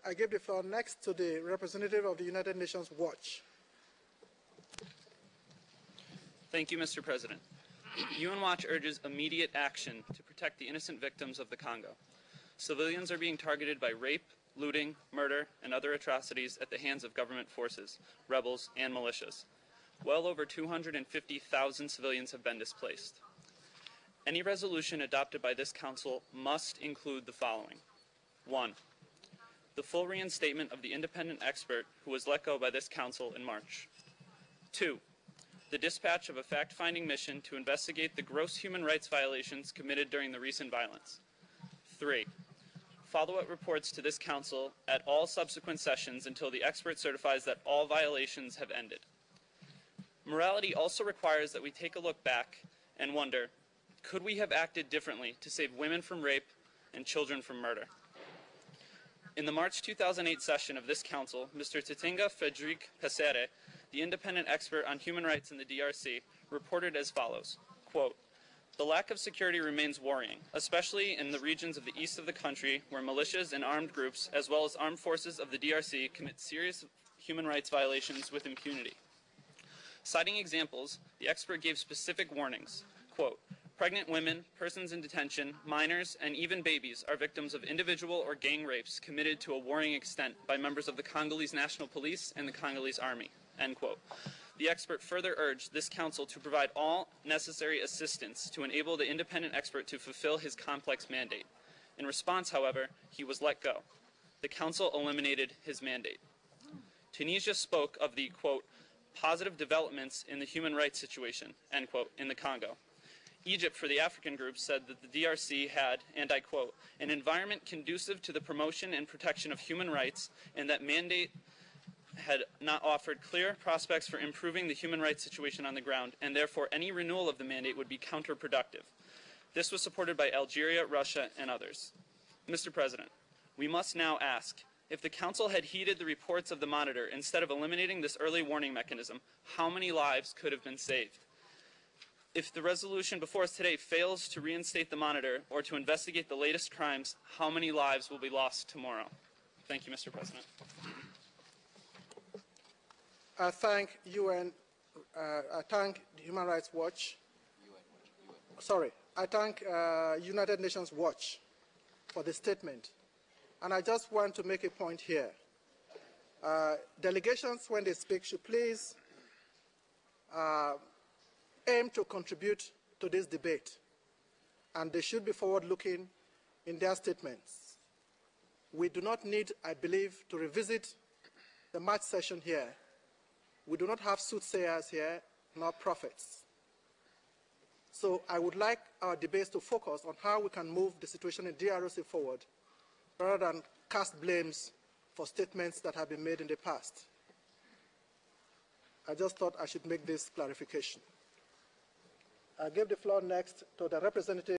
I give the floor next to the representative of the United Nations Watch. Thank you, Mr. President. UN Watch urges immediate action to protect the innocent victims of the Congo. Civilians are being targeted by rape, looting, murder, and other atrocities at the hands of government forces, rebels, and militias. Well over 250,000 civilians have been displaced. Any resolution adopted by this Council must include the following. 1. The full reinstatement of the independent expert who was let go by this Council in March. 2. The dispatch of a fact-finding mission to investigate the gross human rights violations committed during the recent violence. 3. Follow-up reports to this Council at all subsequent sessions until the expert certifies that all violations have ended. Morality also requires that we take a look back and wonder, could we have acted differently to save women from rape and children from murder? In the March 2008 session of this Council, Mr. Titinga Frederic Pesere, the independent expert on human rights in the DRC, reported as follows, quote, "The lack of security remains worrying, especially in the regions of the east of the country where militias and armed groups, as well as armed forces of the DRC, commit serious human rights violations with impunity." Citing examples, the expert gave specific warnings, quote, "Pregnant women, persons in detention, minors, and even babies are victims of individual or gang rapes committed to a worrying extent by members of the Congolese National Police and the Congolese Army," end quote. The expert further urged this Council to provide all necessary assistance to enable the independent expert to fulfill his complex mandate. In response, however, he was let go. The Council eliminated his mandate. Tunisia spoke of the, quote, "positive developments in the human rights situation," end quote, in the Congo. Egypt, for the African group, said that the DRC had, and I quote, "an environment conducive to the promotion and protection of human rights, and that mandate had not offered clear prospects for improving the human rights situation on the ground, and therefore any renewal of the mandate would be counterproductive." This was supported by Algeria, Russia, and others. Mr. President, we must now ask, if the Council had heeded the reports of the Monitor instead of eliminating this early warning mechanism, how many lives could have been saved? If the resolution before us today fails to reinstate the Monitor or to investigate the latest crimes, how many lives will be lost tomorrow? Thank you, Mr. President. I thank I thank the Human Rights Watch. I thank United Nations Watch for the statement. And I just want to make a point here. Delegations, when they speak, should please aim to contribute to this debate. And they should be forward-looking in their statements. We do not need, I believe, to revisit the March session here. We do not have soothsayers here, nor prophets. So I would like our debates to focus on how we can move the situation in DRC forward, rather than cast blames for statements that have been made in the past. I just thought I should make this clarification. I give the floor next to the representative